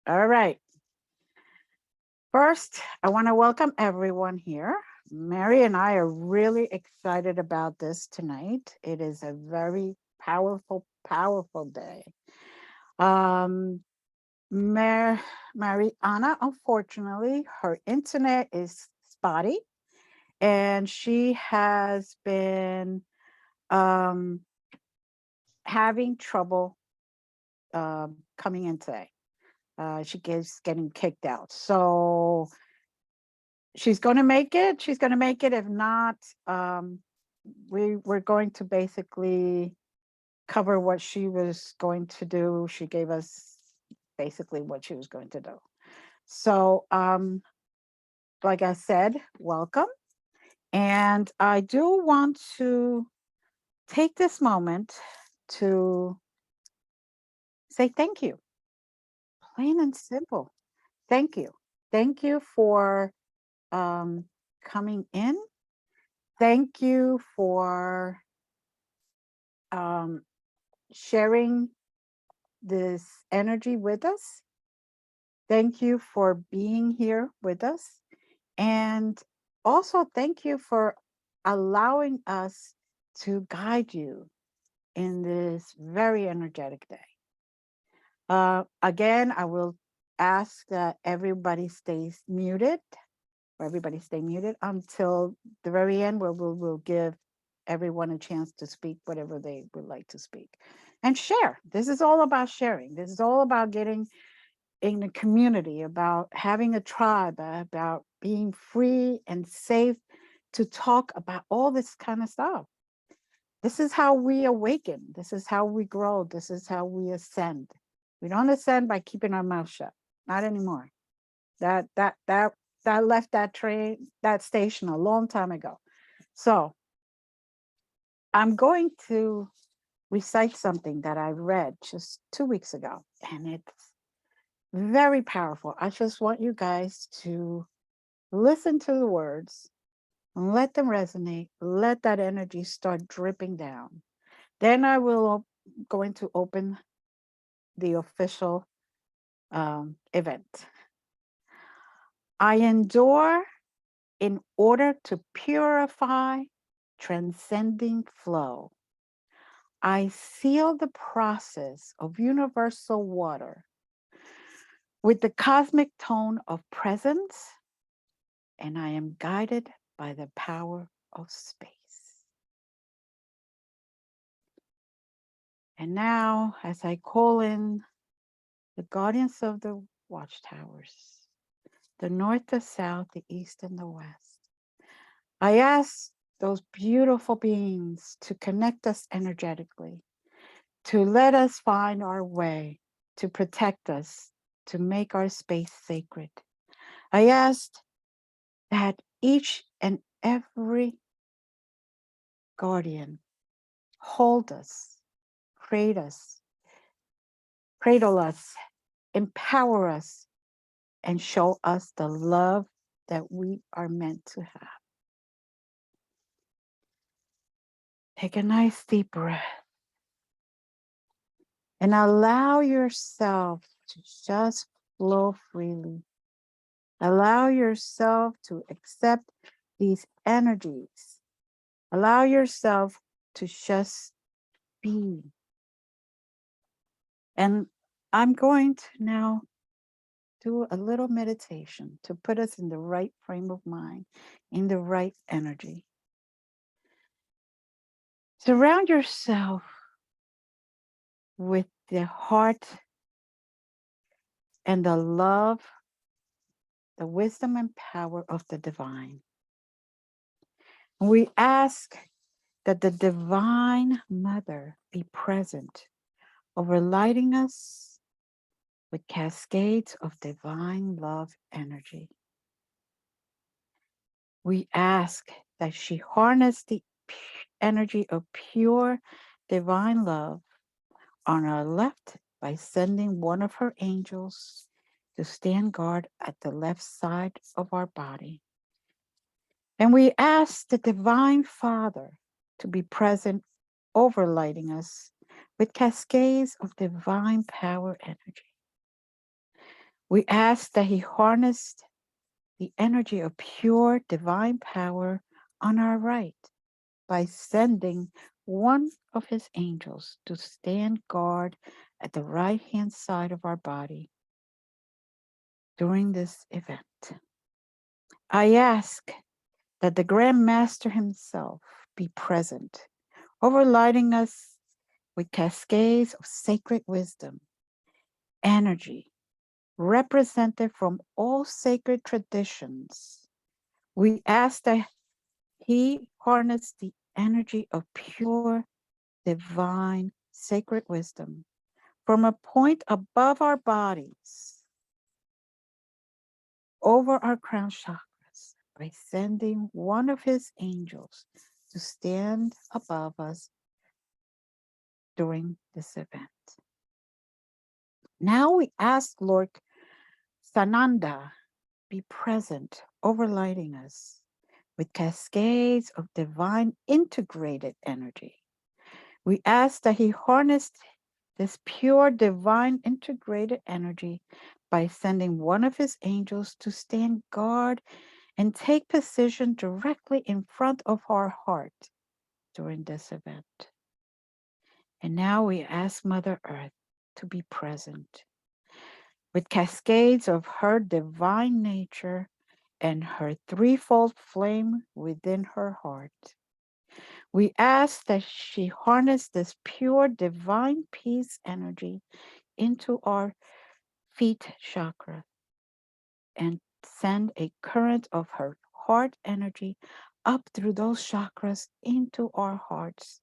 All right. First, I want to welcome everyone here. Mary and I are really excited about this tonight. It is a very powerful, powerful day. Um, Mar- Marianna, unfortunately, her internet is spotty and she has been um, having trouble coming in today. She gets getting kicked out. So she's going to make it. She's going to make it. If not, um, we're going to basically cover what she was going to do. She gave us basically what she was going to do. So, like I said, welcome. And I do want to take this moment to say thank you, plain and simple. Thank you. Thank you for um, coming in. Thank you for um, sharing this energy with us. Thank you for being here with us. And also, thank you for allowing us to guide you in this very energetic day. Again, I will ask that everybody stays muted, or everybody stay muted until the very end, where we'll give everyone a chance to speak whatever they would like to speak and share. This is all about sharing. This is all about getting in a community, about having a tribe, about being free and safe to talk about all this kind of stuff. This is how we awaken. This is how we grow. This is how we ascend. We don't ascend by keeping our mouth shut. Not anymore. That that that that left that train, that station a long time ago. So I'm going to recite something that I read just 2 weeks ago, and it's very powerful. I just want you guys to listen to the words and let them resonate. Let that energy start dripping down. Then I will going to open the official event. I endure in order to purify transcending flow. I seal the process of universal water with the cosmic tone of presence, and I am guided by the power of space. And now, as I call in the guardians of the watchtowers, the north, the south, the east, and the west, I ask those beautiful beings to connect us energetically, to let us find our way, to protect us, to make our space sacred. I ask that each and every guardian hold us, create us, cradle us, empower us, and show us the love that we are meant to have. Take a nice deep breath and allow yourself to just flow freely. Allow yourself to accept these energies. Allow yourself to just be. And I'm going to now do a little meditation to put us in the right frame of mind, in the right energy. Surround yourself with the heart and the love, the wisdom and power of the divine. We ask that the divine mother be present, overlighting us with cascades of divine love energy. We ask that she harness the energy of pure divine love on our left by sending one of her angels to stand guard at the left side of our body. And we ask the Divine Father to be present, overlighting us with cascades of divine power energy. We ask that he harnessed the energy of pure divine power on our right by sending one of his angels to stand guard at the right hand side of our body during this event. I ask that the Grand Master himself be present, overlighting us with cascades of sacred wisdom, energy, represented from all sacred traditions. We ask that he harness the energy of pure, divine, sacred wisdom from a point above our bodies, over our crown chakras, by sending one of his angels to stand above us during this event. Now we ask Lord Sananda be present, overlighting us with cascades of divine integrated energy. We ask that he harnessed this pure divine integrated energy by sending one of his angels to stand guard and take position directly in front of our heart during this event. And now we ask Mother Earth to be present with cascades of her divine nature and her threefold flame within her heart. We ask that she harness this pure divine peace energy into our feet chakra and send a current of her heart energy up through those chakras into our hearts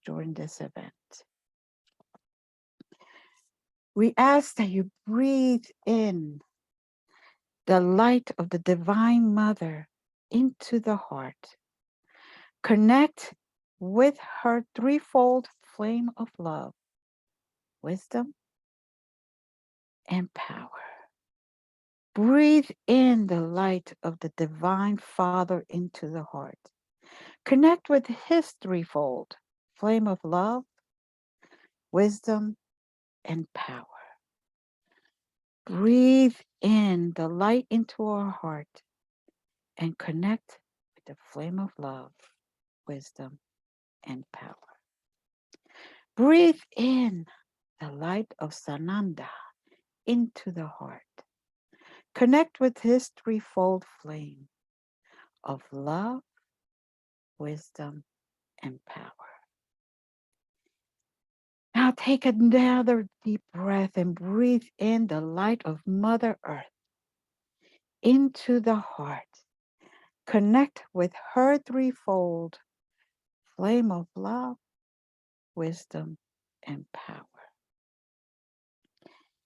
during this event. We ask that you breathe in the light of the Divine Mother into the heart. Connect with her threefold flame of love, wisdom, and power. Breathe in the light of the Divine Father into the heart. Connect with his threefold flame of love, wisdom, and power. Breathe in the light into our heart and connect with the flame of love, wisdom, and power. Breathe in the light of Sananda into the heart. Connect with his threefold flame of love, wisdom, and power. Now take another deep breath and breathe in the light of Mother Earth into the heart. Connect with her threefold flame of love, wisdom, and power.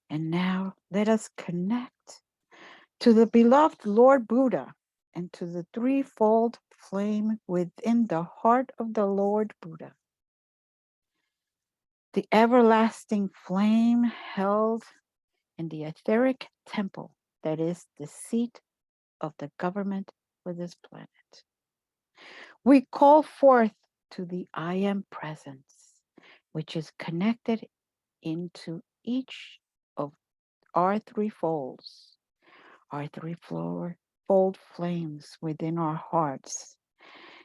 And now let us connect to the beloved Lord Buddha and to the threefold flame within the heart of the Lord Buddha. The everlasting flame held in the etheric temple that is the seat of the government for this planet. We call forth to the I Am presence, which is connected into each of our three folds, our threefold flames within our hearts,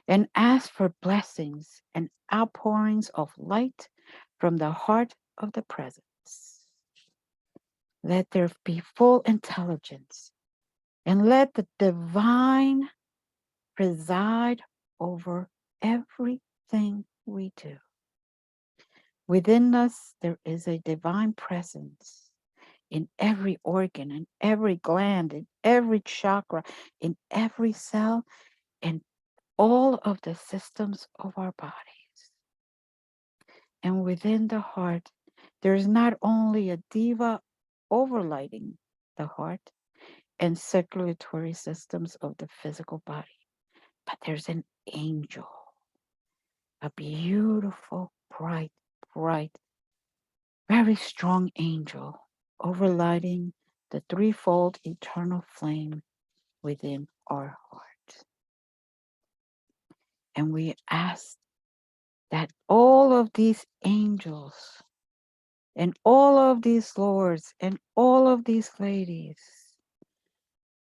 and ask for blessings and outpourings of light from the heart of the presence. Let there be full intelligence, and let the divine preside over everything we do. Within us, there is a divine presence in every organ, in every gland, in every chakra, in every cell, in all of the systems of our bodies. And within the heart, there is not only a diva overlighting the heart and circulatory systems of the physical body, but there's an angel, a beautiful, bright, very strong angel overlighting the threefold eternal flame within our heart. And we ask that all of these angels And all of these lords and all of these ladies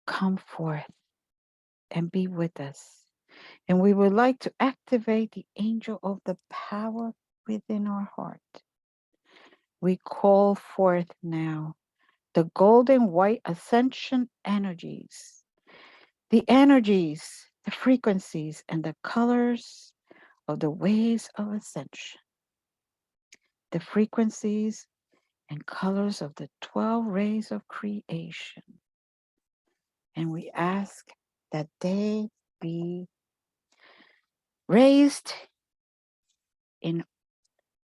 come forth and be with us. And we would like to activate the angel of the power within our heart. We call forth now the golden white ascension energies, the frequencies, and the colors of the waves of ascension, the frequencies and colors of the 12 rays of creation. And we ask that they be raised in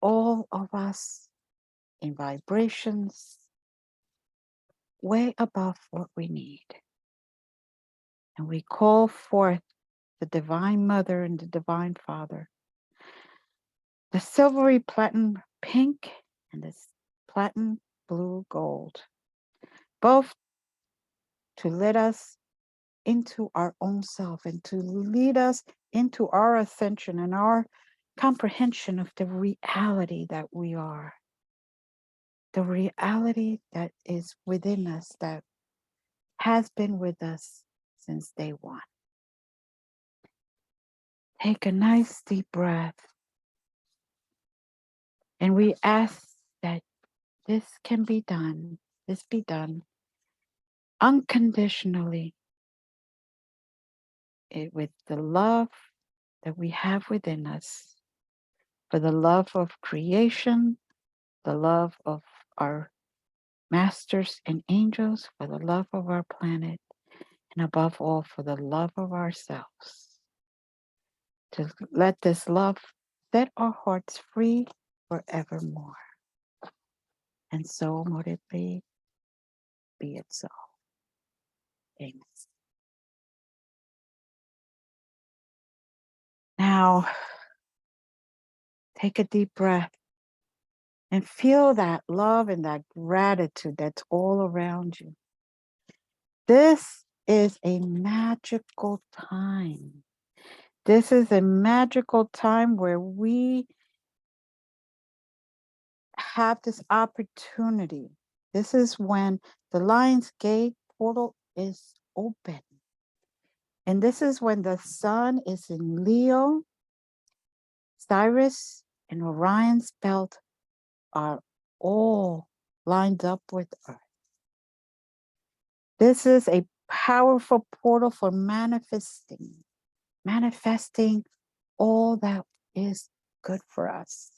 all of us in vibrations way above what we need. And we call forth the Divine Mother and the Divine Father, the silvery platinum pink and the platinum blue gold, both to lead us into our own self and to lead us into our ascension and our comprehension of the reality that we are, the reality that is within us, that has been with us since day one. Take a nice deep breath, and we ask that this can be done, this be done unconditionally, with the love that we have within us, for the love of creation, the love of our masters and angels, for the love of our planet, and above all, for the love of ourselves. To let this love set our hearts free forevermore. And so mote it be it so. Amen. Now, take a deep breath and feel that love and that gratitude that's all around you. This is a magical time. This is a magical time where we have this opportunity. This is when the Lion's Gate portal is open. And this is when the sun is in Leo, Cyrus, and Orion's belt are all lined up with Earth. This is a powerful portal for manifesting all that is good for us.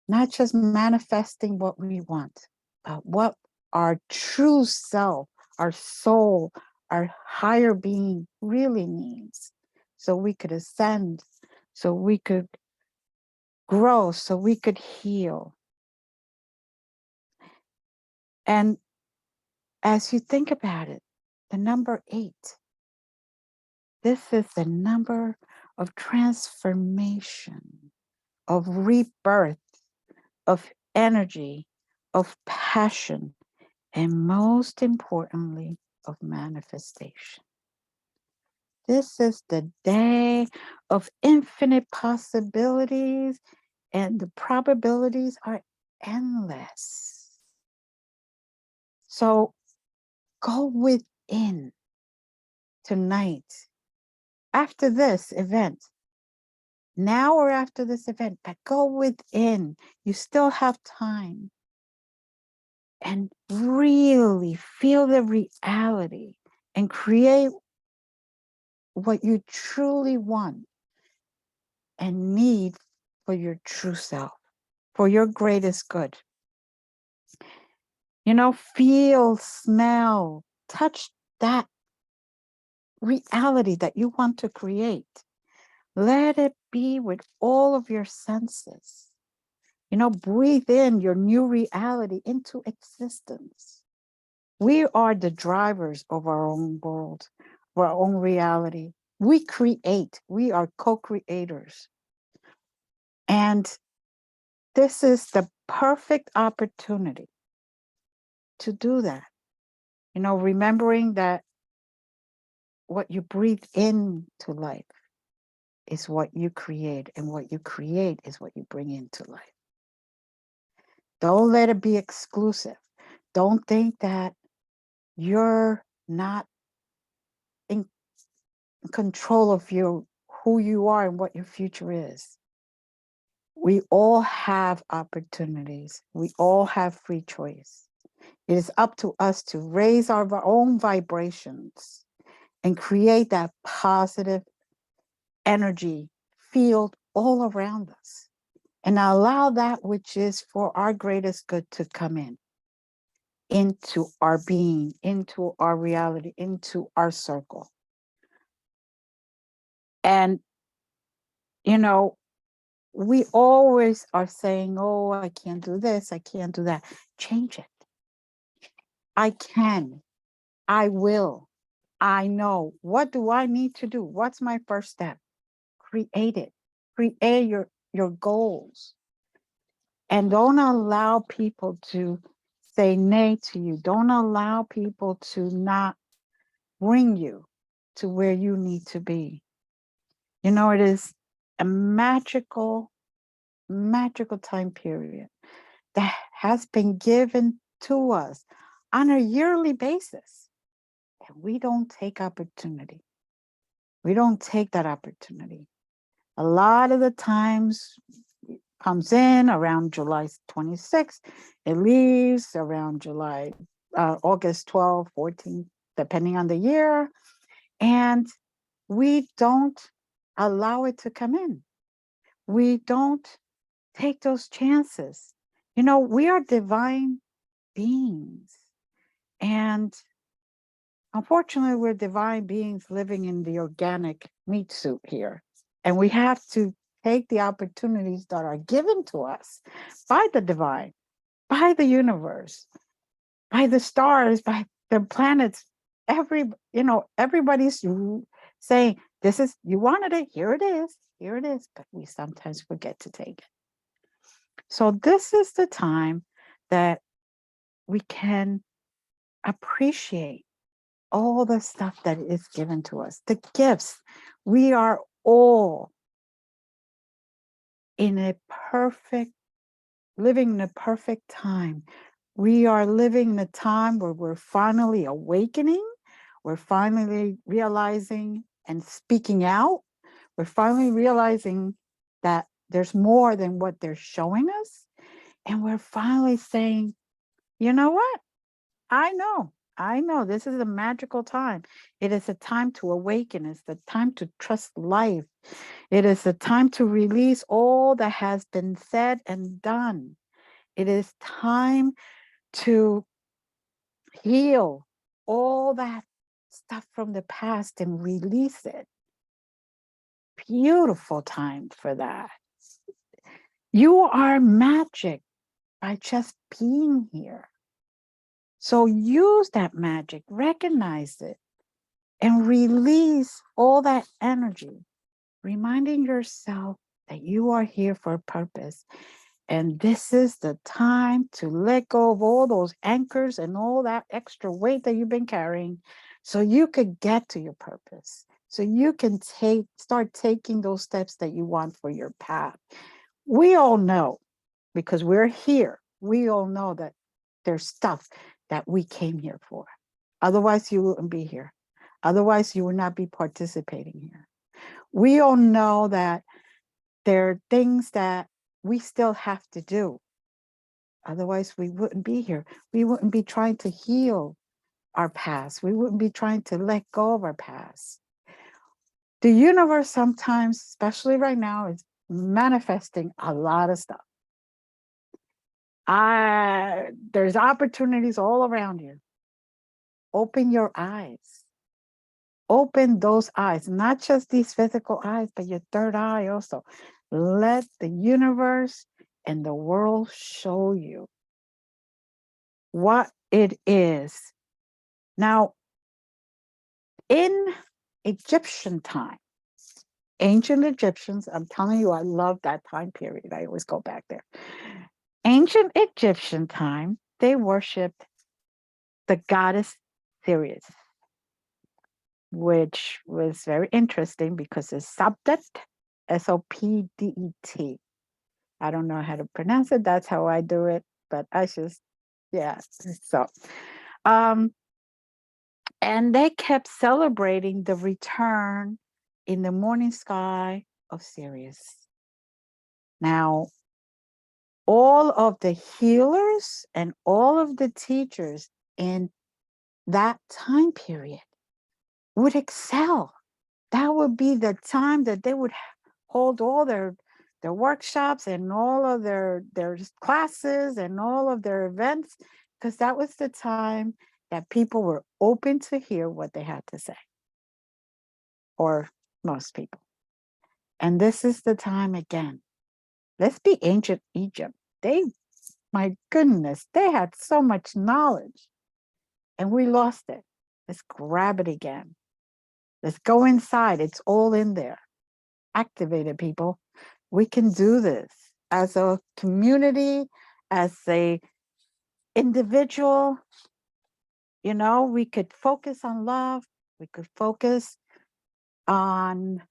Not just manifesting what we want, but what our true self, our soul, our higher being really needs. So we could ascend, so we could grow, so we could heal. And as you think about it, the number 8, this is the number of transformation, of rebirth, of energy, of passion, and most importantly, of manifestation. This is the day of infinite possibilities, and the probabilities are endless. So go within tonight, after this event, now or after this event, but go within. You still have time. And really feel the reality and create what you truly want and need for your true self, for your greatest good. Feel, smell, touch that reality that you want to create. Let it be with all of your senses. Breathe in your new reality into existence. We are the drivers of our own world, of our own reality. We create, we are co-creators. And this is the perfect opportunity to do that. Remembering that what you breathe into life is what you create, and what you create is what you bring into life. Don't let it be exclusive. Don't think that you're not in control of who you are and what your future is. We all have opportunities. We all have free choice. It is up to us to raise our own vibrations and create that positive energy field all around us and allow that which is for our greatest good to come into our being, into our reality, into our circle. And, you know, we always are saying, oh, I can't do this, I can't do that. Change it. I can, I will, I know. What do I need to do? What's my first step? Create it. Create your goals. And don't allow people to say nay to you. Don't allow people to not bring you to where you need to be. You know, it is a magical, magical time period that has been given to us on a yearly basis. And we don't take opportunity. We don't take that opportunity. A lot of the times comes in around July 26th. It leaves around August 12th, 14th, depending on the year. And we don't allow it to come in. We don't take those chances. You know, we are divine beings. And unfortunately, we're divine beings living in the organic meat suit here. And we have to take the opportunities that are given to us by the divine, by the universe, by the stars, by the planets. Everybody's saying, this is, you wanted it, here it is, but we sometimes forget to take it. So this is the time that we can appreciate all the stuff that is given to us, the gifts. We are all in a perfect, living in a perfect time. We are living in a time where we're finally awakening. We're finally realizing and speaking out. We're finally realizing that there's more than what they're showing us. And we're finally saying, you know what? I know this is a magical time. It is a time to awaken. It's the time to trust life. It is the time to release all that has been said and done. It is time to heal all that stuff from the past and release it. Beautiful time for that. You are magic by just being here. So use that magic, recognize it, and release all that energy, reminding yourself that you are here for a purpose. And this is the time to let go of all those anchors and all that extra weight that you've been carrying so you could get to your purpose. So you can start taking those steps that you want for your path. We all know, because we're here, we all know that there's stuff that we came here for. Otherwise, you wouldn't be here. Otherwise, you would not be participating here. We all know that there are things that we still have to do. Otherwise, we wouldn't be here. We wouldn't be trying to heal our past. We wouldn't be trying to let go of our past. The universe sometimes, especially right now, is manifesting a lot of stuff. There's opportunities all around you. Open your eyes. Open those eyes, not just these physical eyes, but your third eye also. Let the universe and the world show you what it is. Now, in Egyptian time, ancient Egyptians, I'm telling you, I love that time period. I always go back there. Ancient Egyptian time, they worshiped the goddess Sirius, which was very interesting because it's Sabdet, Sopdet. I don't know how to pronounce it. That's how I do it. but I just, yeah. So, um, and they kept celebrating the return in the morning sky of Sirius. Now, all of the healers and all of the teachers in that time period would excel. That would be the time that they would hold all their workshops and all of their classes and all of their events, because that was the time that people were open to hear what they had to say, or most people. And this is the time again. Let's be ancient Egypt. They, my goodness, they had so much knowledge and we lost it. Let's grab it again. Let's go inside. It's all in there. Activate it, people. We can do this as a community, as a individual. You know, we could focus on love. We could focus on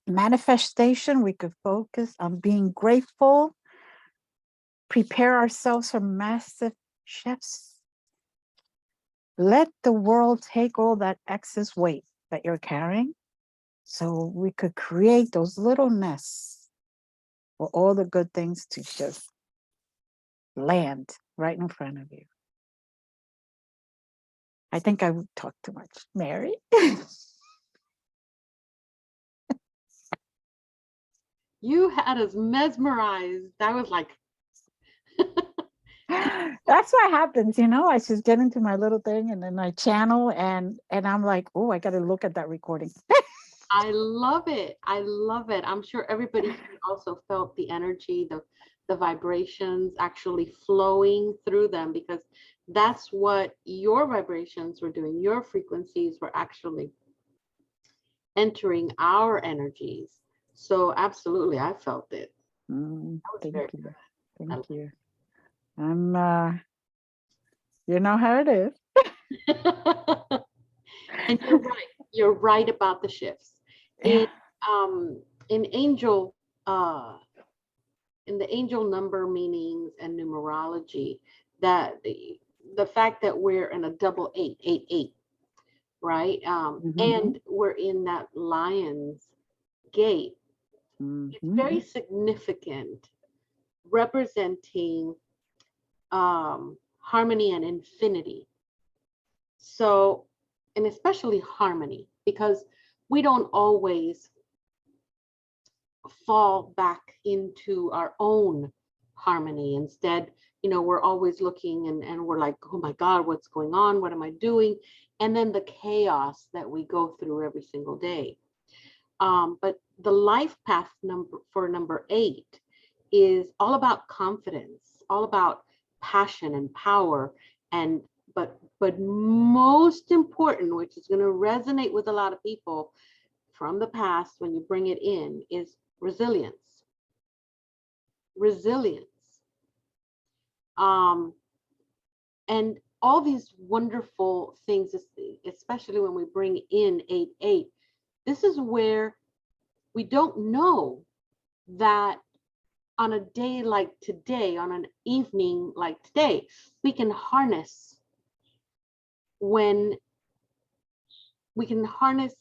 manifestation. We could focus on being grateful, prepare ourselves for massive shifts. Let the world take all that excess weight that you're carrying so we could create those little nests for all the good things to just land right in front of you. I think I talked too much. Mary? You had us mesmerized. I was like, That's what happens, you know. I just get into my little thing and then I channel and I'm like, oh, I gotta look at that recording. I love it. I love it. I'm sure everybody here also felt the energy, the vibrations actually flowing through them, because that's what your vibrations were doing. Your frequencies were actually entering our energies. So absolutely, I felt it. That was Thank very you. good. Thank you. I'm you know how it is. And you're right. You're right about the shifts. In Yeah. in angel in the angel number meanings and numerology, that the fact that we're in a double eight, eight, eight, right? Mm-hmm. And we're in that lion's gate. It's Mm-hmm. very significant, representing harmony and infinity. So, and especially harmony, because we don't always fall back into our own harmony. Instead, we're always looking and we're like, oh my God, what's going on? What am I doing? And then the chaos that we go through every single day. But the life path number 8 is all about confidence, all about passion and power, and but most important, which is going to resonate with a lot of people from the past when you bring it in, is resilience. Resilience. Um, and all these wonderful things, especially when we bring in 8-8, this is where we don't know that on a day like today, on an evening like today, we can harness when we can harness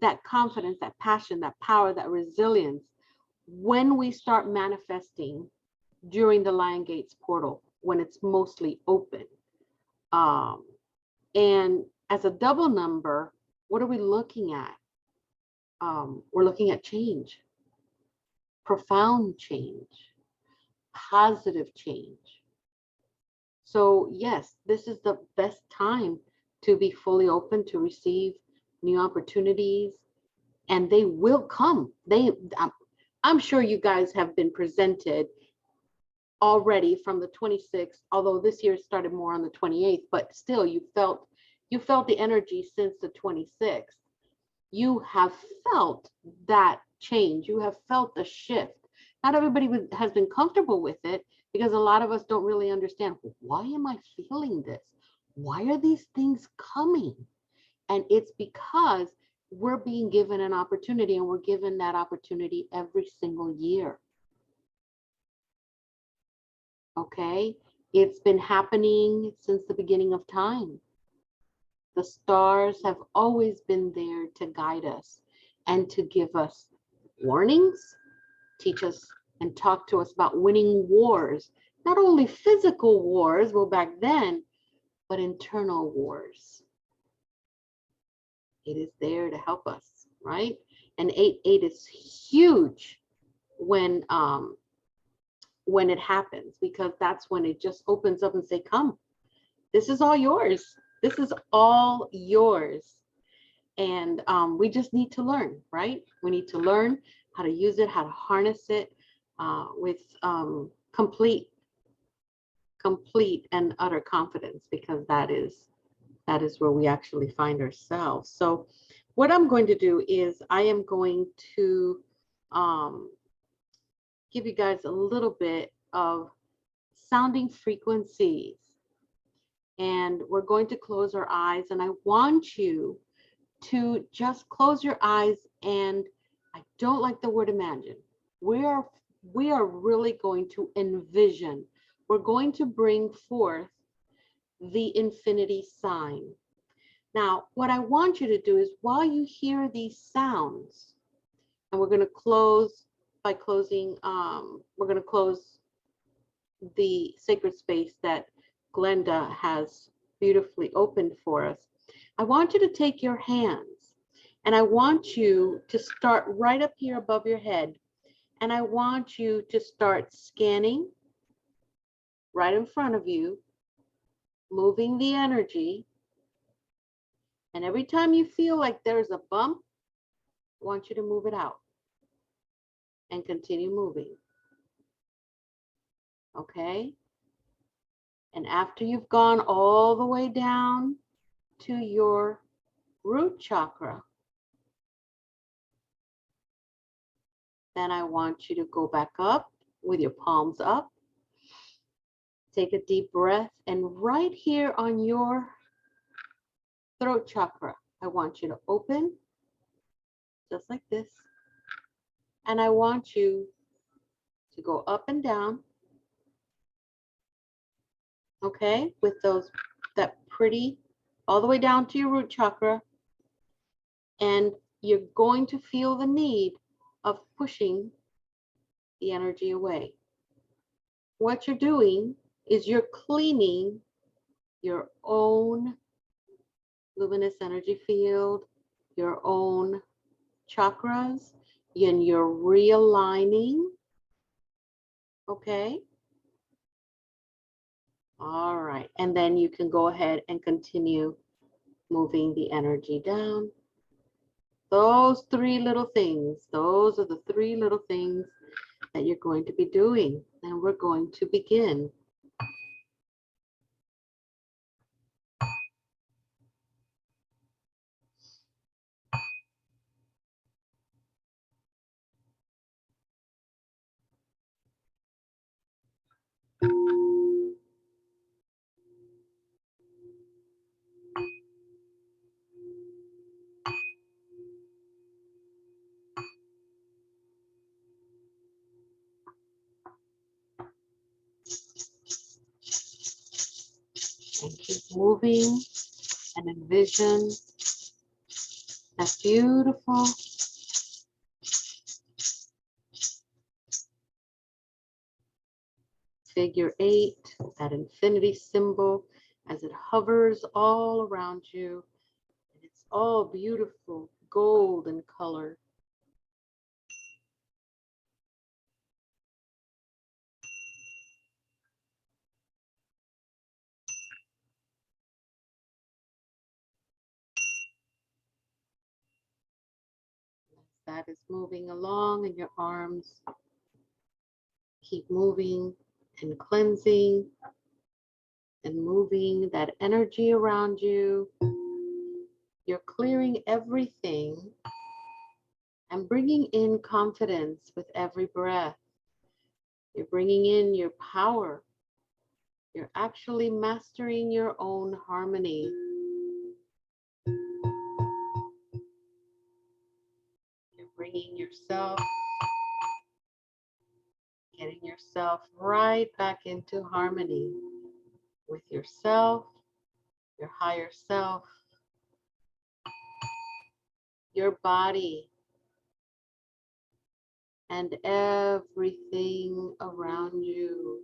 that confidence, that passion, that power, that resilience when we start manifesting during the Lion Gates portal, when it's mostly open. Um, and as a double number, what are we looking at? We're looking at change, profound change, positive change. So yes, this is the best time to be fully open to receive new opportunities, and they will come. I'm sure you guys have been presented already from the 26th, although this year started more on the 28th, but still you felt the energy since the 26th. You have felt that change. You have felt the shift. Not everybody has been comfortable with it, because a lot of us don't really understand, why am I feeling this? Why are these things coming? And it's because we're being given an opportunity, and we're given that opportunity every single year. Okay? It's been happening since the beginning of time. The stars have always been there to guide us and to give us warnings, teach us and talk to us about winning wars, not only physical wars, well, back then, but internal wars. It is there to help us, right? And 8-8 is huge when it happens, because that's when it just opens up and say, come, this is all yours. This is all yours. And we just need to learn, right? We need to learn how to use it, how to harness it with complete and utter confidence, because that is where we actually find ourselves. So what I'm going to do is I am going to give you guys a little bit of sounding frequencies. And we're going to close our eyes, and I want you to just close your eyes, and I don't like the word imagine. We are really going to envision. We're going to bring forth the infinity sign. Now, what I want you to do is, while you hear these sounds, and we're going to close by closing, we're going to close the sacred space that Glenda has beautifully opened for us. I want you to take your hands, and I want you to start right up here above your head, and I want you to start scanning right in front of you, moving the energy. And every time you feel like there's a bump, I want you to move it out and continue moving. Okay? And after you've gone all the way down to your root chakra, then I want you to go back up with your palms up. Take a deep breath, and right here on your throat chakra, I want you to open just like this. And I want you to go up and down, okay, with that pretty, all the way down to your root chakra. And you're going to feel the need of pushing the energy away. What you're doing is you're cleaning your own luminous energy field, your own chakras, and you're realigning. Okay. All right. And then you can go ahead and continue moving the energy down. Those three little things, those are the three little things that you're going to be doing. And we're going to begin. And keep moving and envision that beautiful figure 8, that infinity symbol, as it hovers all around you. And it's all beautiful golden color. That is moving along in your arms. Keep moving and cleansing and moving that energy around you. You're clearing everything and bringing in confidence with every breath. You're bringing in your power. You're actually mastering your own harmony. You're bringing yourself, getting yourself right back into harmony with yourself, your higher self, your body, and everything around you.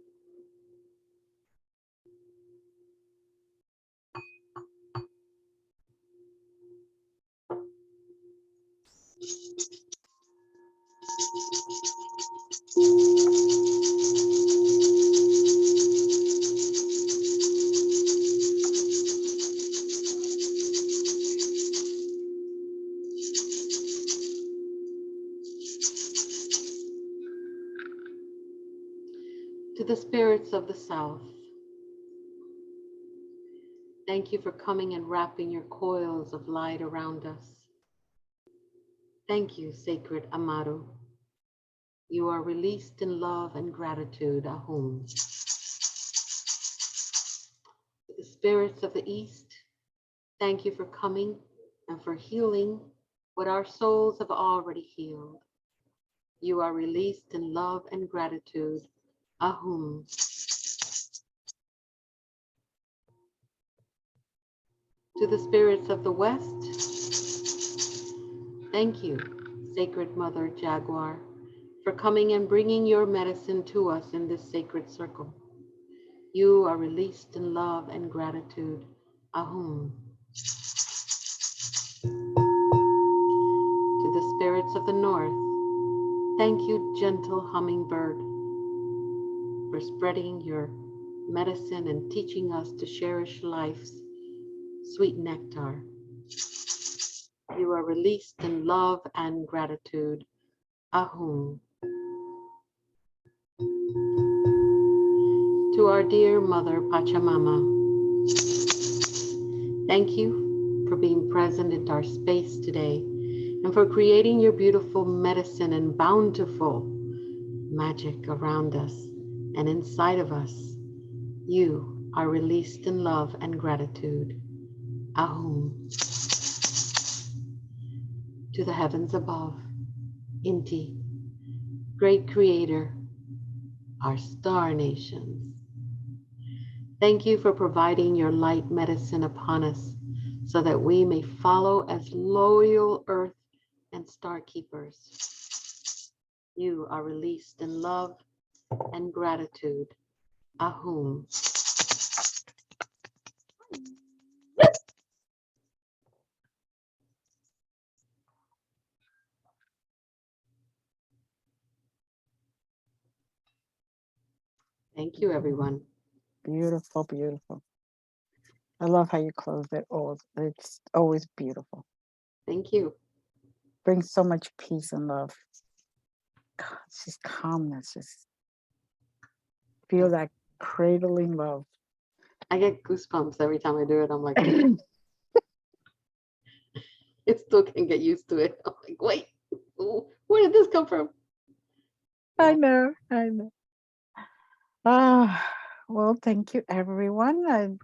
To the spirits of the South, thank you for coming and wrapping your coils of light around us. Thank you, sacred Amaru. You are released in love and gratitude, Ahum. To the spirits of the East, thank you for coming and for healing what our souls have already healed. You are released in love and gratitude, Ahum. To the spirits of the West, thank you, Sacred Mother Jaguar, for coming and bringing your medicine to us in this sacred circle. You are released in love and gratitude, Ahum. To the spirits of the North, thank you, gentle hummingbird, for spreading your medicine and teaching us to cherish life's sweet nectar. You are released in love and gratitude, Ahum. To our dear Mother Pachamama, thank you for being present in our space today and for creating your beautiful medicine and bountiful magic around us and inside of us. You are released in love and gratitude, Ahum. To the heavens above, Inti, great creator, our star nations. Thank you for providing your light medicine upon us so that we may follow as loyal earth and star keepers. You are released in love and gratitude, Ahum. Thank you, everyone. Beautiful, beautiful. I love how you close it. Oh, it's always beautiful. Thank you. Brings so much peace and love. God, it's just calmness. Just feel that cradling love. I get goosebumps every time I do it. I'm like, I still can't get used to it. I'm like, wait, where did this come from? I know, I know. Ah, well, thank you, everyone.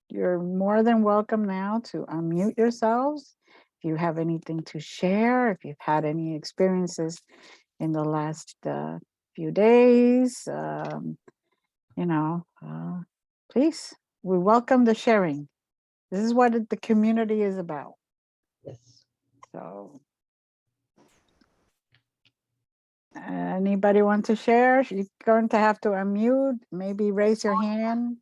You're more than welcome now to unmute yourselves. If you have anything to share, if you've had any experiences in the last few days, please, we welcome the sharing. This is what the community is about. Yes. So, anybody want to share? You're going to have to unmute. Maybe raise your hand.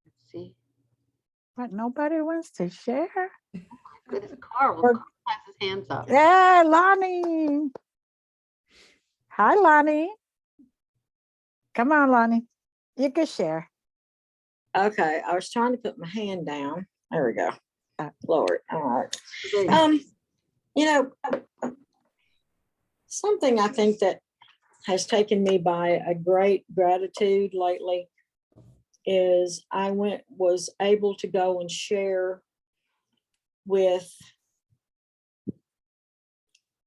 Let's see. But nobody wants to share. Goodness, Carl. Or- Carl has his hands up. Yeah, Lonnie. Hi, Lonnie. Come on, Lonnie. You can share. Okay, I was trying to put my hand down. There we go. Lower it. All right. There you go. You know, something I think that has taken me by a great gratitude lately is I was able to go and share with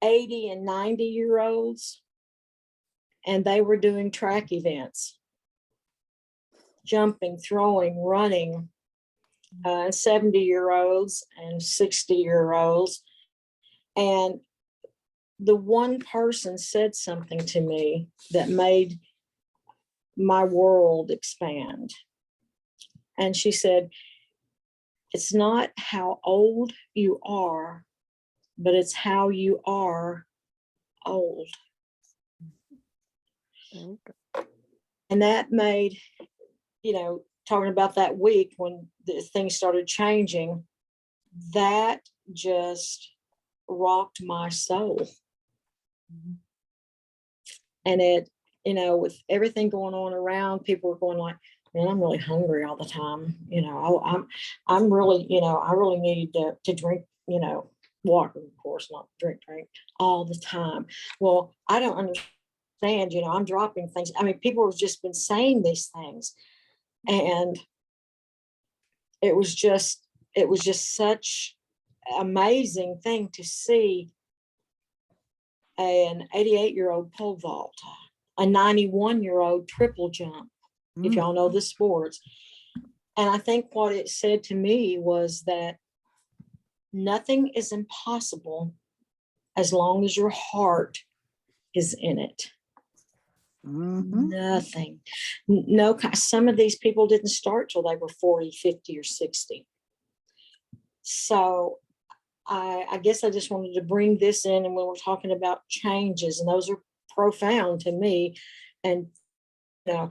80 and 90-year-olds, and they were doing track events, jumping, throwing, running, 70-year-olds and 60-year-olds. And the one person said something to me that made my world expand. And she said, it's not how old you are, but it's how you are old. And that made, talking about that week when the things started changing, that just rocked my soul. And it, with everything going on around, people were going like, man, I'm really hungry all the time. I'm really, I really need to drink, water, of course, not drink all the time. Well, I don't understand, I'm dropping things. I mean, people have just been saying these things. And it was just such an amazing thing to see an 88-year-old pole vault, a 91-year-old triple jump, if y'all know the sports. And I think what it said to me was that nothing is impossible as long as your heart is in it. Nothing. No, some of these people didn't start till they were 40, 50, or 60. So I guess I just wanted to bring this in, and when we're talking about changes, and those are profound to me. And I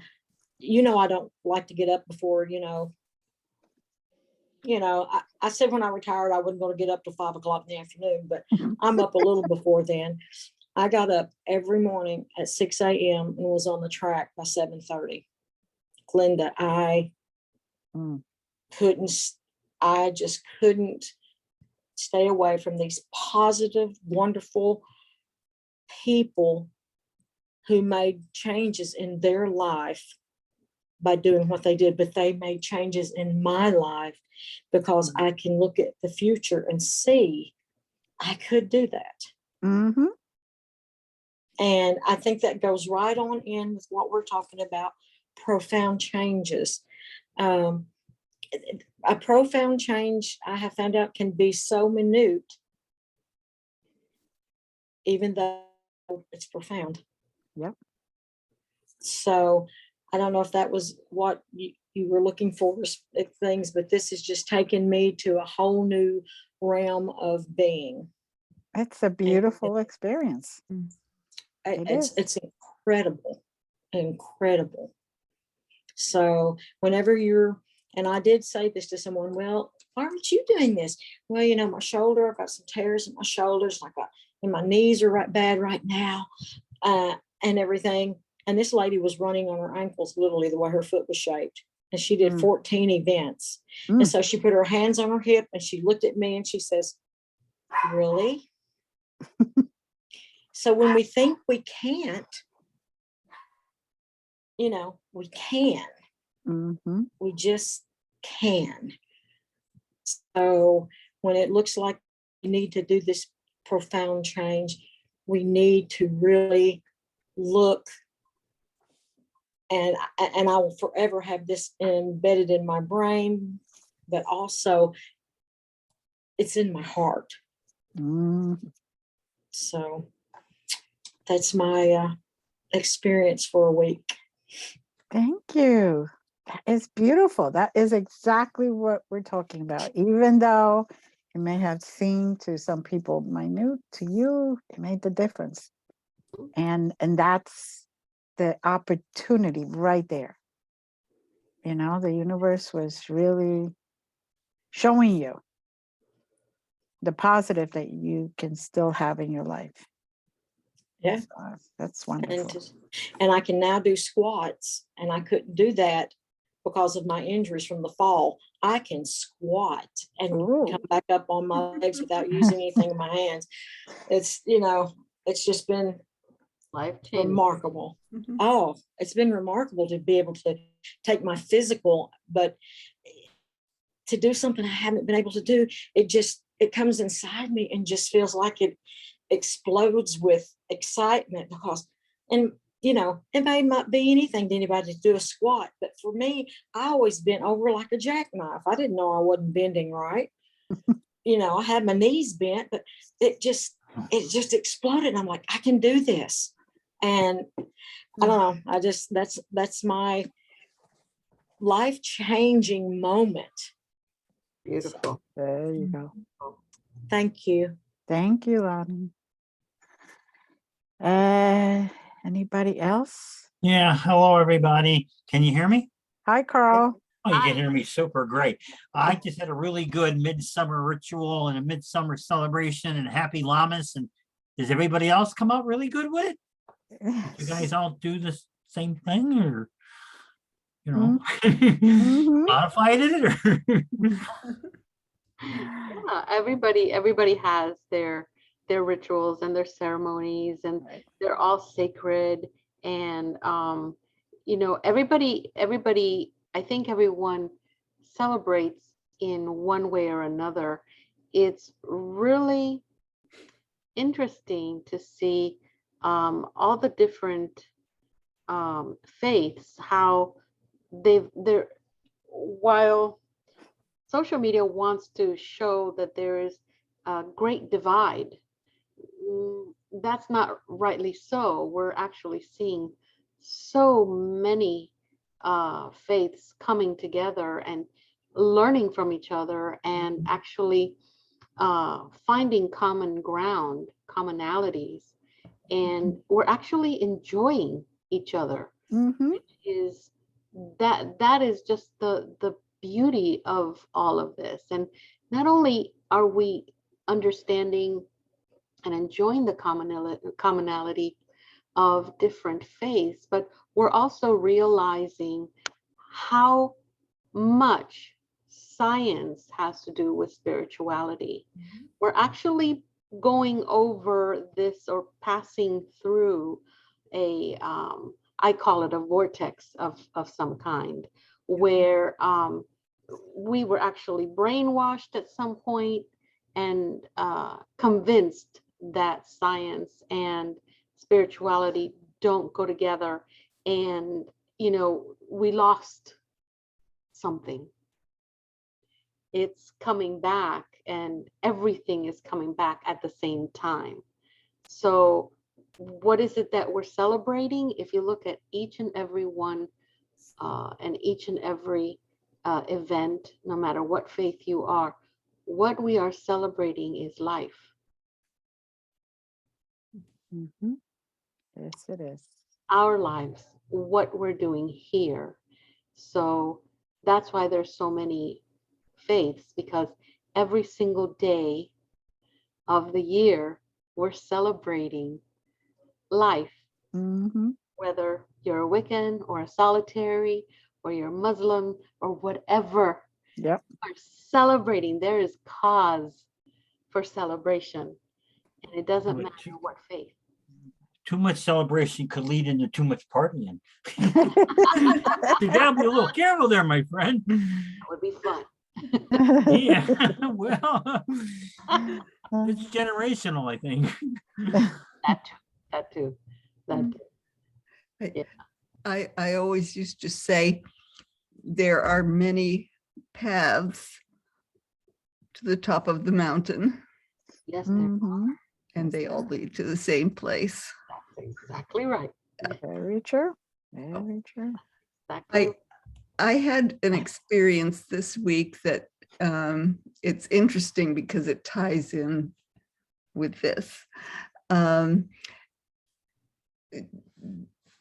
don't like to get up before, I said when I retired, I wasn't going to get up till 5 o'clock in the afternoon, but I'm up a little before then. I got up every morning at 6 a.m. and was on the track by 7:30. Glenda, I just couldn't stay away from these positive, wonderful people who made changes in their life by doing what they did, but they made changes in my life because I can look at the future and see I could do that. And I think that goes right on in with what we're talking about, profound changes. A profound change, I have found out, can be so minute, even though it's profound. Yep. So I don't know if that was what you were looking for, things, but this has just taken me to a whole new realm of being. It's a beautiful experience. It's incredible. So whenever and I did say this to someone, well, why aren't you doing this? Well, my shoulder, I've got some tears in my shoulders, and my knees are right bad right now, and everything. And this lady was running on her ankles, literally the way her foot was shaped. And she did 14 events. And so she put her hands on her hip and she looked at me and she says, really? So when we think we can't, we can. We just can. So when it looks like we need to do this profound change, we need to really look, and I will forever have this embedded in my brain, but also it's in my heart. So that's my experience for a week. Thank you. That is beautiful. That is exactly what we're talking about. Even though it may have seemed to some people minute, to you, it made the difference. And that's the opportunity right there. The universe was really showing you the positive that you can still have in your life. Yeah. That's wonderful. And I can now do squats, and I couldn't do that because of my injuries from the fall. I can squat and come back up on my legs without using anything in my hands. It's, it's just been life-changing. Remarkable. Oh, it's been remarkable to be able to take my physical, but to do something I haven't been able to do, it comes inside me and just feels like it explodes with excitement because, and it may not be anything to anybody to do a squat, but for me, I always bent over like a jackknife. I didn't know I wasn't bending right. I had my knees bent, but it just exploded. I'm like, I can do this. And I don't know. That's my life-changing moment. Beautiful. There you go. Thank you. Thank you, Lonnie. Anybody else? Yeah, hello everybody. Can you hear me? Hi, Carl. Oh, you can hear me super great. I just had a really good midsummer ritual and a midsummer celebration and happy Lammas. And does everybody else come out really good with it? You guys all do the same thing, or Mhm. modified it? Or Yeah, everybody has their rituals and their ceremonies, and they're all sacred. And everybody, I think everyone celebrates in one way or another. It's really interesting to see all the different faiths, how they're while social media wants to show that there is a great divide. That's not rightly so. We're actually seeing so many faiths coming together and learning from each other, and actually finding common ground, commonalities, and we're actually enjoying each other. Mhm. Is that is just the beauty of all of this. And not only are we understanding and enjoying the commonality of different faiths, but we're also realizing how much science has to do with spirituality. We're actually going over this, or passing through a I call it a vortex of some kind, where we were actually brainwashed at some point and convinced that science and spirituality don't go together. And, we lost something. It's coming back, and everything is coming back at the same time. So what is it that we're celebrating? If you look at each and every one and each and every event, no matter what faith you are, what we are celebrating is life. Mhm. Yes, it is. Our lives, what we're doing here. So that's why there's so many faiths, because every single day of the year, we're celebrating life, Mhm. whether you're a Wiccan or a solitary or you're Muslim or whatever. Yep. We're celebrating. There is cause for celebration, and it doesn't matter what faith. too much celebration could lead into too much partying. You gotta be a little careful there, my friend. That would be fun. Yeah, well, it's generational, I think. That too. Yeah. I always used to say there are many paths to the top of the mountain, Yes, Mhm. and they all lead to the same place. that's exactly right. Very true. Very true. Exactly. I had an experience this week that it's interesting because it ties in with this.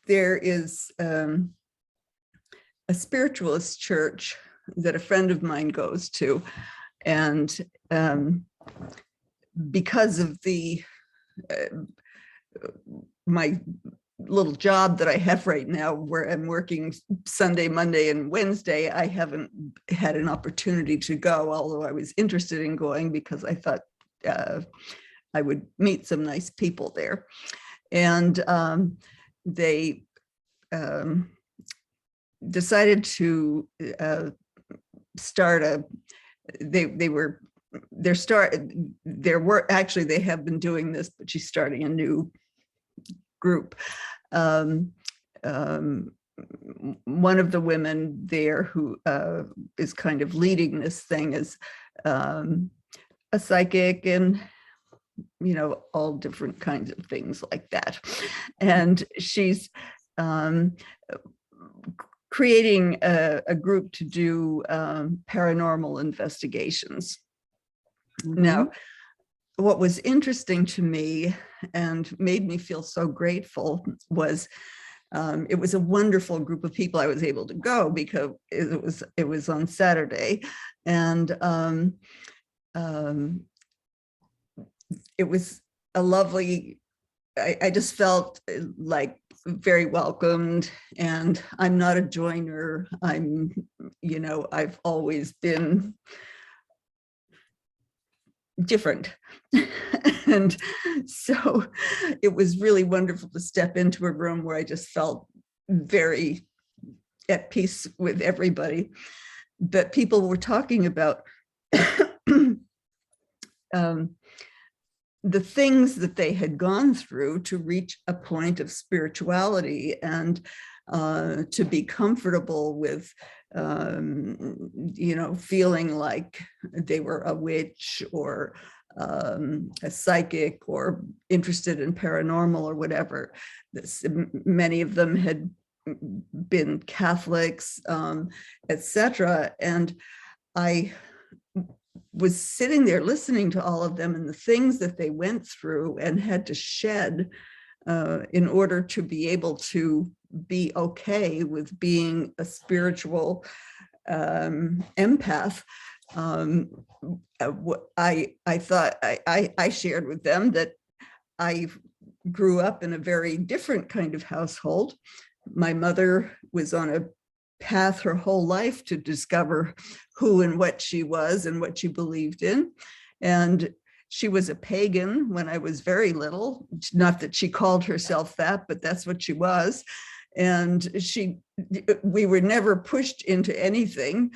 There is a spiritualist church that a friend of mine goes to, and because of my little job that I have right now, where I'm working Sunday, Monday, and Wednesday, I haven't had an opportunity to go, although I was interested in going because I thought I would meet some nice people there. And they decided to start they have been doing this, but she's starting a new group. One of the women there who is kind of leading this thing is a psychic and, all different kinds of things like that. And she's creating a group to do paranormal investigations. Now, what was interesting to me and made me feel so grateful was it was a wonderful group of people. I was able to go because it was on Saturday, and it was a lovely. I just felt like very welcomed, and I'm not a joiner. I've always been different. And so it was really wonderful to step into a room where I just felt very at peace with everybody. But people were talking about the things that they had gone through to reach a point of spirituality and to be comfortable with, feeling like they were a witch or a psychic or interested in paranormal or whatever. Many of them had been Catholics, etc. And I was sitting there listening to all of them and the things that they went through and had to shed in order to be able to be okay with being a spiritual empath. I thought I shared with them that I grew up in a very different kind of household. My mother was on a path her whole life to discover who and what she was and what she believed in. And she was a pagan when I was very little. Not that she called herself that, but that's what she was. And we were never pushed into anything.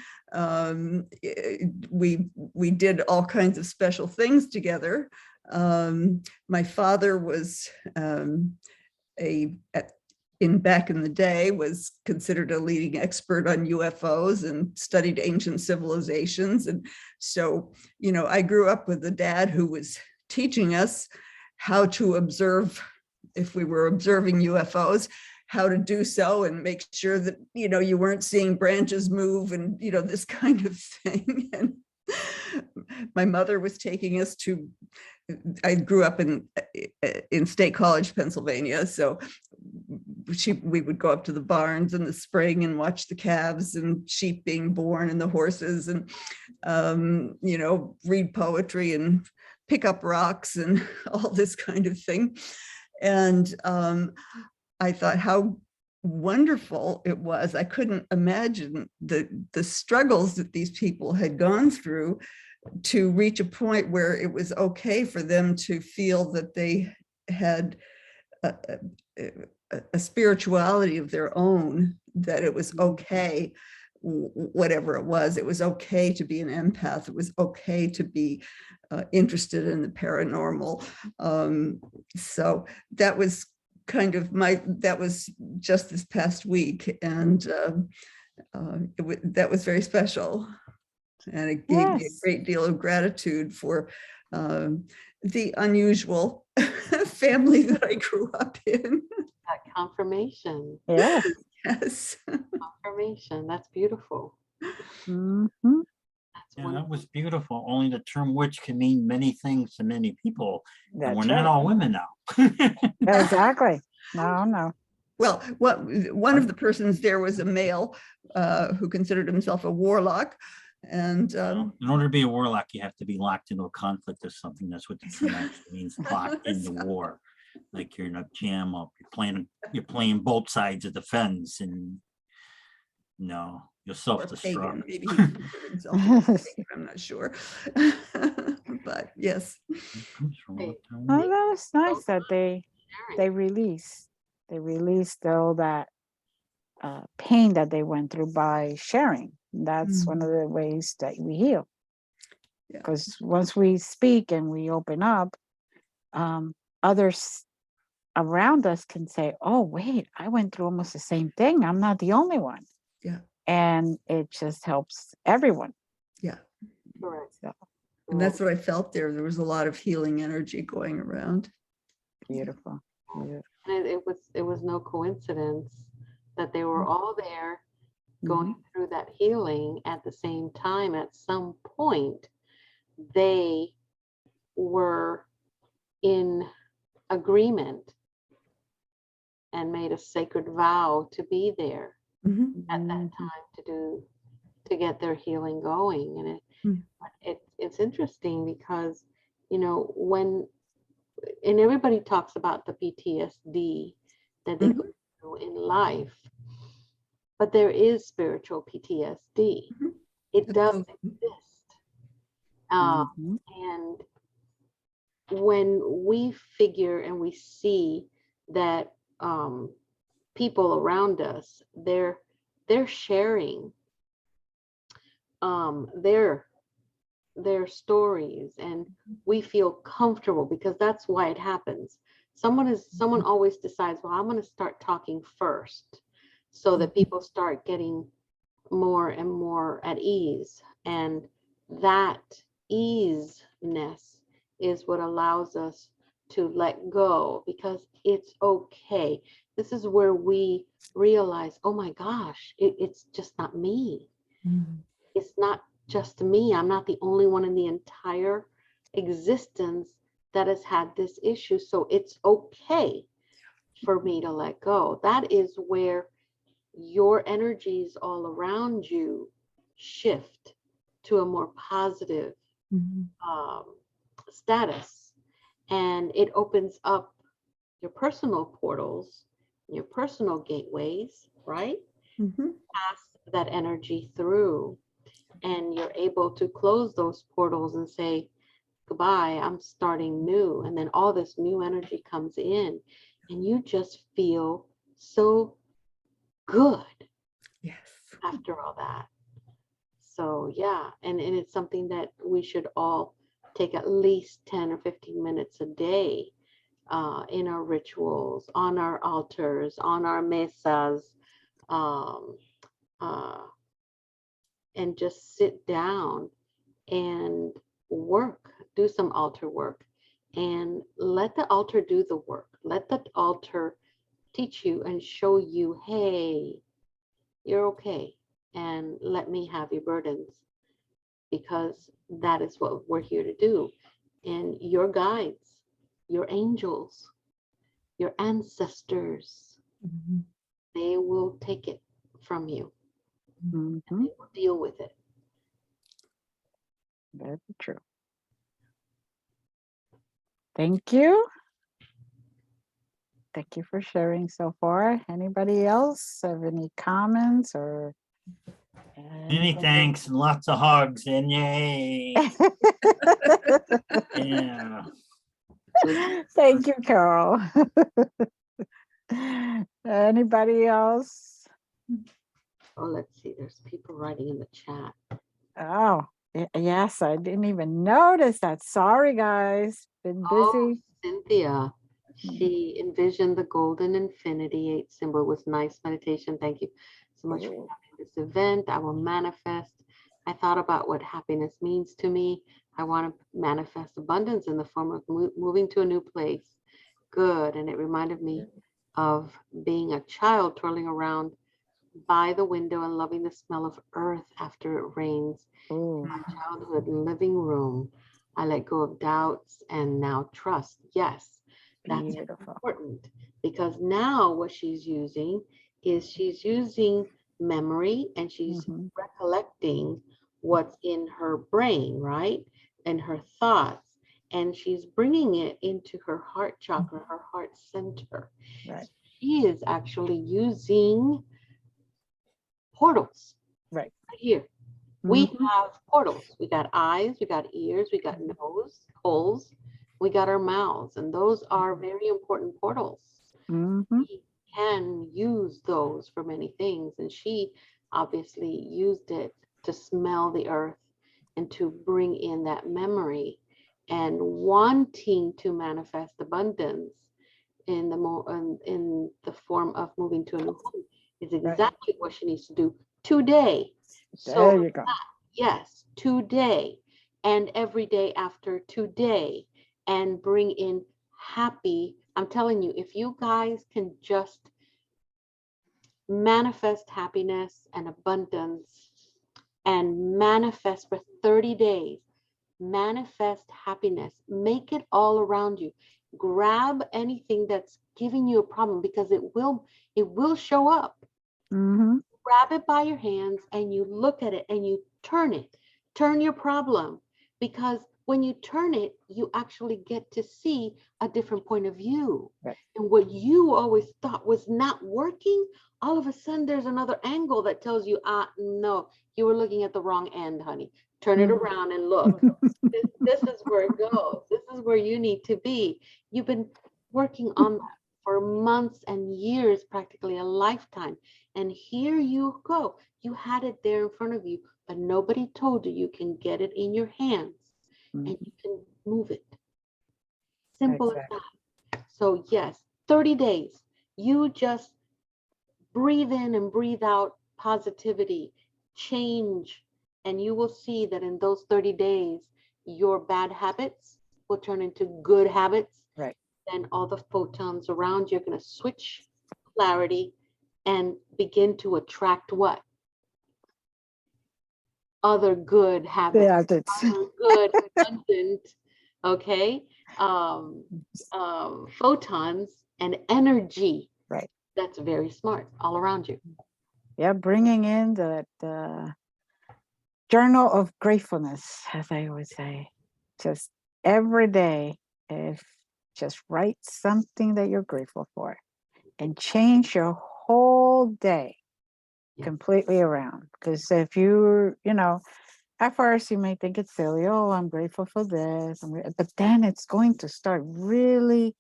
We did all kinds of special things together. My father was back in the day, was considered a leading expert on UFOs and studied ancient civilizations. And so, I grew up with a dad who was teaching us how to observe, if we were observing UFOs, how to do so and make sure that, you weren't seeing branches move and, this kind of thing. And my mother was taking us to, I grew up in State College, Pennsylvania. So we would go up to the barns in the spring and watch the calves and sheep being born and the horses and, read poetry and pick up rocks and all this kind of thing. And I thought how wonderful it was. I couldn't imagine the struggles that these people had gone through to reach a point where it was okay for them to feel that they had a spirituality of their own, that it was okay, whatever it was okay to be an empath. It was okay to be interested in the paranormal. So that was kind of that was just this past week. And that was very special. And it gave me a great deal of gratitude for the unusual family that I grew up in. That confirmation. Yeah. Yes. Confirmation. That's beautiful. Mm-hmm. That's Yeah, wonderful. that was beautiful. Only the term witch can mean many things to many people. And we're That's not right. all women now. Exactly. No. Well, one of the persons there was a male who considered himself a warlock. And In order to be a warlock, you have to be locked into a conflict or something. That's what the term actually means, locked into war. Like you're in a jam up, you're playing both sides of the fence, and no, you're self-destruct. Maybe he considered himself a pagan, I'm not sure. But yes. Oh, that's nice that they Sharing. released all that pain that they went through by sharing. That's one of the ways that we heal. Yeah. Because once we speak and we open up, others around us can say, oh, wait, I went through almost the same thing. I'm not the only one. Yeah. And it just helps everyone. Yeah. Correct. So, And that's what I felt there. There was a lot of healing energy going around. Beautiful. Beautiful. And it was no coincidence that they were all there going through that healing at the same time. At some point, they were in agreement and made a sacred vow to be there Mhm. at that time to get their healing going. And it's interesting because, you know, and everybody talks about the PTSD that they go through in life, but there is spiritual PTSD. Mhm. It does Absolutely. exist. Mhm. And when we figure and we see that people around us, they're sharing their stories, and we feel comfortable because that's why it happens. Someone always decides, well, I'm going to start talking first, so that people start getting more and more at ease, and that easiness is what allows us to let go, because it's okay. This is where we realize, oh my gosh, it's just not me. Mhm. It's not just me. I'm not the only one in the entire existence that has had this issue. So it's okay for me to let go. That is where your energies all around you shift to a more positive Mhm. status. And it opens up your personal portals, your personal gateways, right? Mhm. Pass that energy through, and you're able to close those portals and say, goodbye, I'm starting new. And then all this new energy comes in, and you just feel so good Yes. after all that. So yeah, and it's something that we should all take at least 10 or 15 minutes a day in our rituals, on our altars, on our mesas, um, uh, and just sit down and work, do some altar work, and let the altar do the work. Let the altar teach you and show you, hey, you're okay, and let me have your burdens, because that is what we're here to do. And your guides, your angels, your ancestors, Mhm. they will take it from you. Mhm. They will deal with it. Very true. Thank you. Thank you for sharing so far. Anybody else have any comments or Many thanks and lots of hugs and yay. Yeah. Thank you, Carol. Anybody else? Oh, let's see, there's people writing in the chat. Oh, yes, I didn't even notice that. Sorry, guys. Been Oh, busy. Cynthia, she envisioned the golden infinity 8 symbol with nice meditation. Thank you so much for Oh. having this event. I will manifest. I thought about what happiness means to me. I want to manifest abundance in the form of moving to a new place. Good. And it reminded me of being a child twirling around by the window and loving the smell of earth after it rains. Oh, My childhood living room. I let go of doubts and now trust. Yes, that's beautiful. important, because now what she's using is she's using memory, and she's Mhm. recollecting what's in her brain, right? And her thoughts. And she's bringing it into her heart chakra, her heart center. Right, She is actually using portals right. right here. We Mhm. have portals. We got eyes, we got ears, we got nose, holes, we got our mouths, and those are very important portals. Mhm. We can use those for many things, and she obviously used it to smell the earth and to bring in that memory, and wanting to manifest abundance in in the form of moving to a new home is Right. exactly what she needs to do today. There So you go. yes, today and every day after today, and bring in happy. I'm telling you, if you guys can just manifest happiness and abundance and manifest for 30 days, manifest happiness, make it all around you. Grab anything that's giving you a problem, because it will show up. Mhm. Grab it by your hands and you look at it and you turn your problem, because when you turn it, you actually get to see a different point of view. Right. And what you always thought was not working, all of a sudden there's another angle that tells you, no, you were looking at the wrong end, honey. Turn it Mhm. around and look. This is where it goes. This is where you need to be. You've been working on that for months and years, practically a lifetime. And here you go. You had it there in front of you, but nobody told you you can get it in your hands and you can move it. Simple as Exactly. that. So yes, 30 days. You just breathe in and breathe out positivity, change, and you will see that in those 30 days, your bad habits will turn into good habits. Right. Then all the photons around you are going to switch clarity and begin to attract what? Other good habits, Yeah, that's other good abundant, okay, photons and energy. right. That's very smart all around you. Yeah, bringing in the journal of gratefulness, as I always say. Just every day, if just write something that you're grateful for and change your whole day Yes. completely around. Because if you know, at first you may think it's silly, oh, I'm grateful for this, but then it's going to start really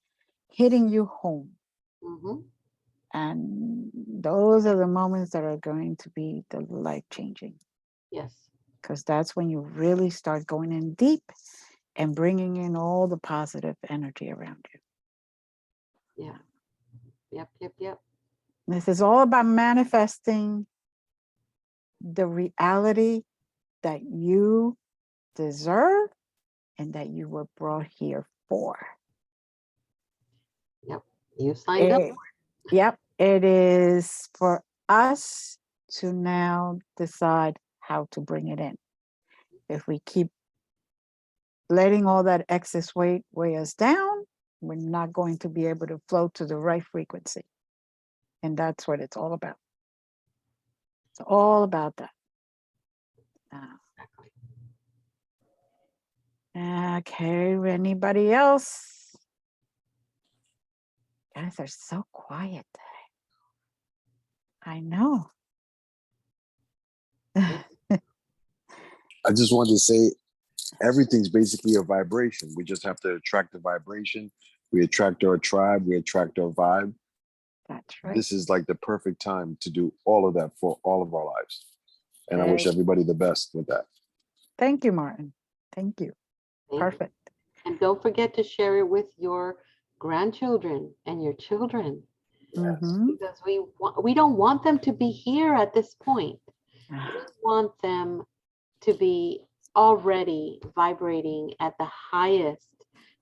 hitting you home. Mhm. And those are the moments that are going to be the life changing, Yes. because that's when you really start going in deep and bringing in all the positive energy around you. Yeah. Yep. This is all about manifesting the reality that you deserve and that you were brought here for. Yep. You signed up. Yep, it is for us to now decide how to bring it in. If we keep letting all that excess weight weigh us down, we're not going to be able to flow to the right frequency. And that's what it's all about. It's all about that. Okay, anybody else? Guys are so quiet today. I know. I just wanted to say everything's basically a vibration. We just have to attract the vibration. We attract our tribe. We attract our vibe. That's right. This is like the perfect time to do all of that for all of our lives. And I wish Hey. everybody the best with that. Thank you, Martin. Thank you. Thank you. Perfect. And don't forget to share it with your grandchildren and your children, Mhm. because we don't want them to be here at this point. We want them to be already vibrating at the highest.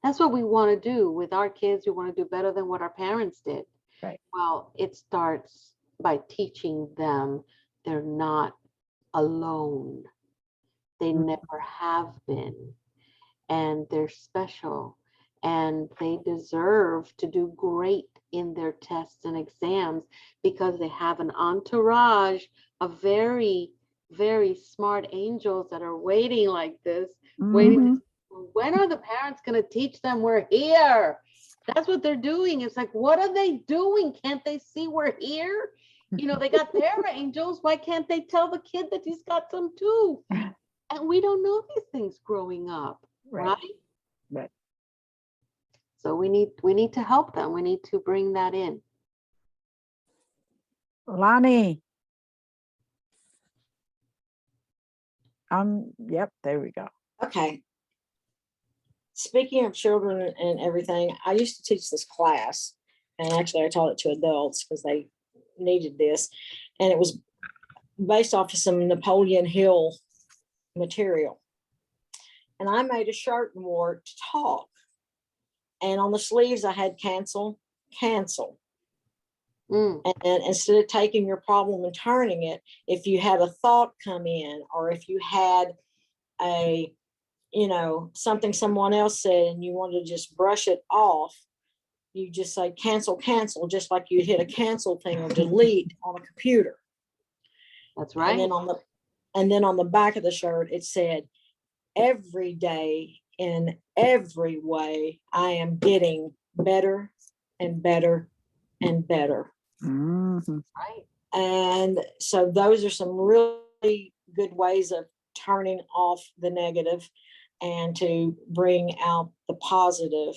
That's what we want to do with our kids. We want to do better than what our parents did. Right. Well, it starts by teaching them they're not alone. They Mhm. never have been. And they're special. And they deserve to do great in their tests and exams, because they have an entourage of very, very smart angels that are waiting like this, waiting. Mhm. When are the parents going to teach them we're here? That's what they're doing. It's like, what are they doing? Can't they see we're here? You know, they got their angels. Why can't they tell the kid that he's got some too? And we don't know these things growing up, right? Right. So we need to help them. We need to bring that in. Lonnie. Yep, there we go. Okay. Speaking of children and everything, I used to teach this class, and actually I taught it to adults because they needed this. And it was based off of some Napoleon Hill material. and I made a shirt and wore it to talk. And on the sleeves, I had cancel, cancel. Mm, And instead of taking your problem and turning it, if you had a thought come in, or if you had a, something someone else said and you wanted to just brush it off, you just say cancel, cancel, just like you hit a cancel thing or delete on a computer. that's And right. then on the back of the shirt, it said, every day in every way, I am getting better and better and better. Mhm. Right. And so those are some really good ways of turning off the negative and to bring out the positive.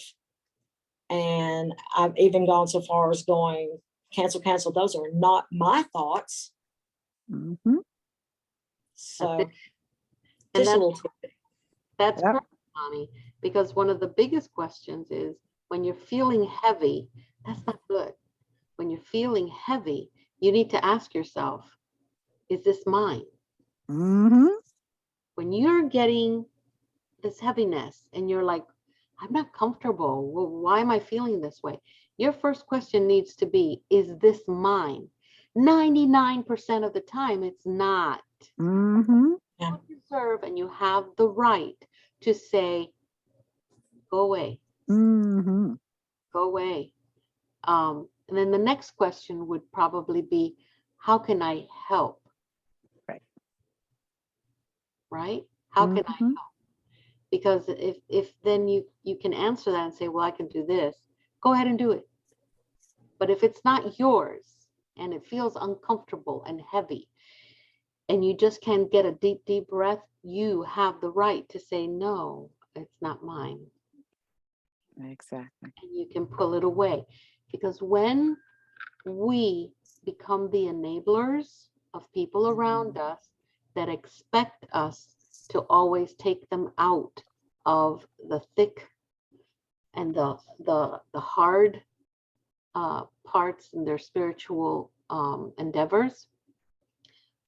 And I've even gone so far as going, cancel, cancel. Those are not my thoughts. Mhm. That's So it. And just a that's little tip. That's Yep. perfect, Bonnie, because one of the biggest questions is when you're feeling heavy, that's not good. When you're feeling heavy, you need to ask yourself, is this mine? Mhm. When you're getting this heaviness and you're like, I'm not comfortable. Well, why am I feeling this way? Your first question needs to be, is this mine? 99% of the time, it's not. Mhm. Yeah. You deserve and you have the right to say, go away, Mhm. go away. And then the next question would probably be, how can I help? Right. Right? How can I Mhm. help? Because if then you can answer that and say, well, I can do this, go ahead and do it. But if it's not yours and it feels uncomfortable and heavy, and you just can't get a deep, deep breath, you have the right to say, no, it's not mine. Exactly. And you can pull it away. Because when we become the enablers of people around us that expect us to always take them out of the thick and the hard parts in their spiritual endeavors,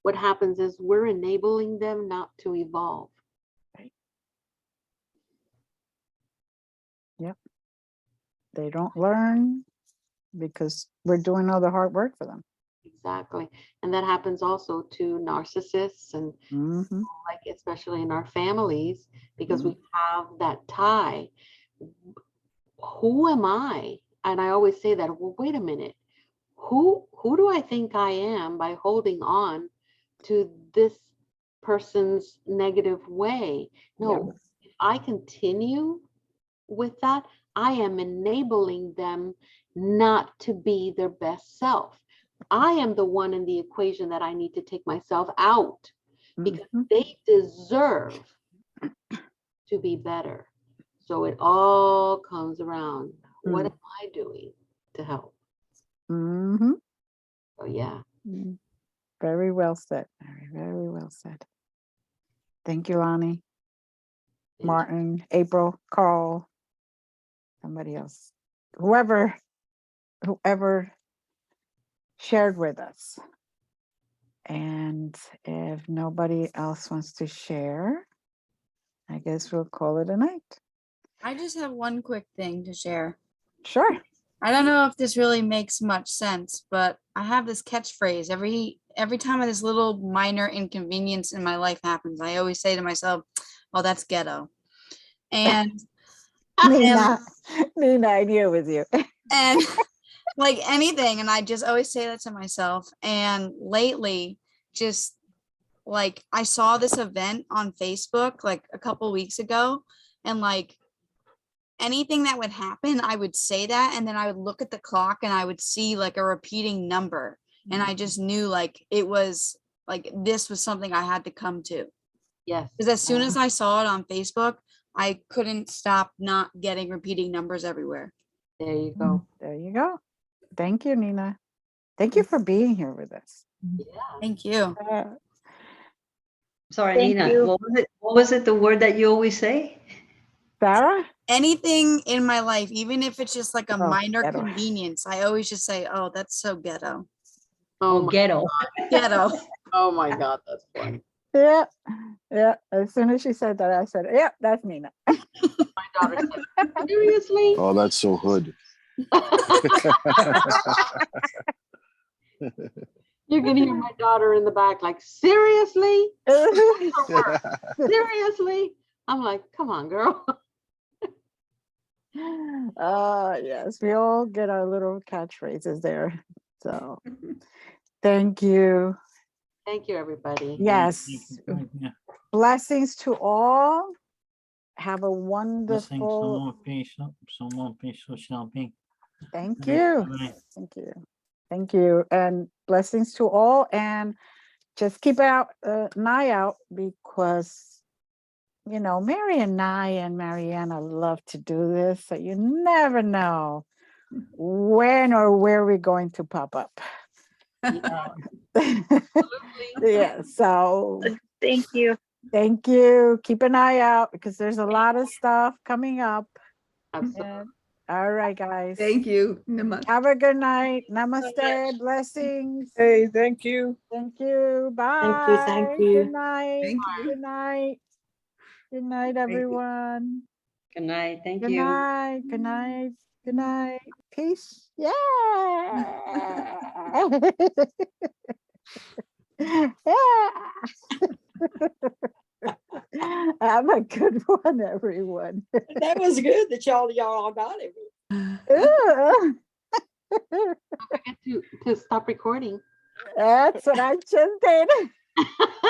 what happens is we're enabling them not to evolve. Yep. They don't learn because we're doing all the hard work for them. Exactly. And that happens also to narcissists and Mhm. like especially in our families, because we have that tie. Who am I? And I always say that, well, wait a minute. Who do I think I am by holding on to this person's negative way? No, if I continue with that, I am enabling them not to be their best self. I am the one in the equation that I need to take myself out because Mhm. they deserve to be better. So it all comes around. What am I doing to help? Mhm. So yeah. Mm. Very well said. Very, very well said. Thank you, Lonnie, Thank you. Martin, April, Carl, somebody else, whoever shared with us. And if nobody else wants to share, I guess we'll call it a night. I just have one quick thing to share. Sure. I don't know if this really makes much sense, but I have this catchphrase every time this little minor inconvenience in my life happens. I always say to myself, "Oh, that's ghetto," and Nina, I knew it was you. and like anything, and I just always say that to myself. And lately, just like I saw this event on Facebook like a couple weeks ago, and like anything that would happen, I would say that, and then I would look at the clock and I would see like a repeating number, and I just knew like it was like this was something I had to come to. Yes. Because as soon as I saw it on Facebook, I couldn't stop not getting repeating numbers everywhere. There you go. There you go. Thank you, Nina. Thank you for being here with us. Yeah. Thank you. Sorry, Thank Nina, you. what was it? What was it, the word that you always say? Sarah? Anything in my life, even if it's just like a Oh, minor ghetto. convenience, I always just say, "Oh, that's so ghetto." Oh Oh, my, ghetto. Ghetto. oh my God, that's funny. Yeah, yeah. As soon as she said that, I said, "Yeah, that's Nina." My daughter said, seriously? Oh, that's so hood. You can hear my daughter in the back, like, seriously? Seriously? I'm like, come on, girl. Yes, we all get our little catchphrases there. So thank you. Thank you, everybody. Yes. Yeah. Blessings to all. Have a Blessings, wonderful. someone peace shall be. Thank Right, you. bye-bye. Thank you. Thank you. And blessings to all. And just keep out an eye out because, you know, Mary and I and Marianna love to do this. So you never know when or where we're going to pop up. Yeah. So Thank you. thank you. Keep an eye out because there's a lot of stuff coming up. Absolutely. And, all right, guys. Thank you. Namaste. Have a good night. Namaste. Blessings. Hey, thank you. Thank you. Bye. Thank you, thank you. Good night. Thank you. Good night. Good night, Thank you. everyone. Good night. Thank Good you. night. Good night. Good night. Peace. Yeah. Yeah. Have a good one, everyone. That was good that y'all all got it. Ooh. Don't forget to stop recording. That's what I just did.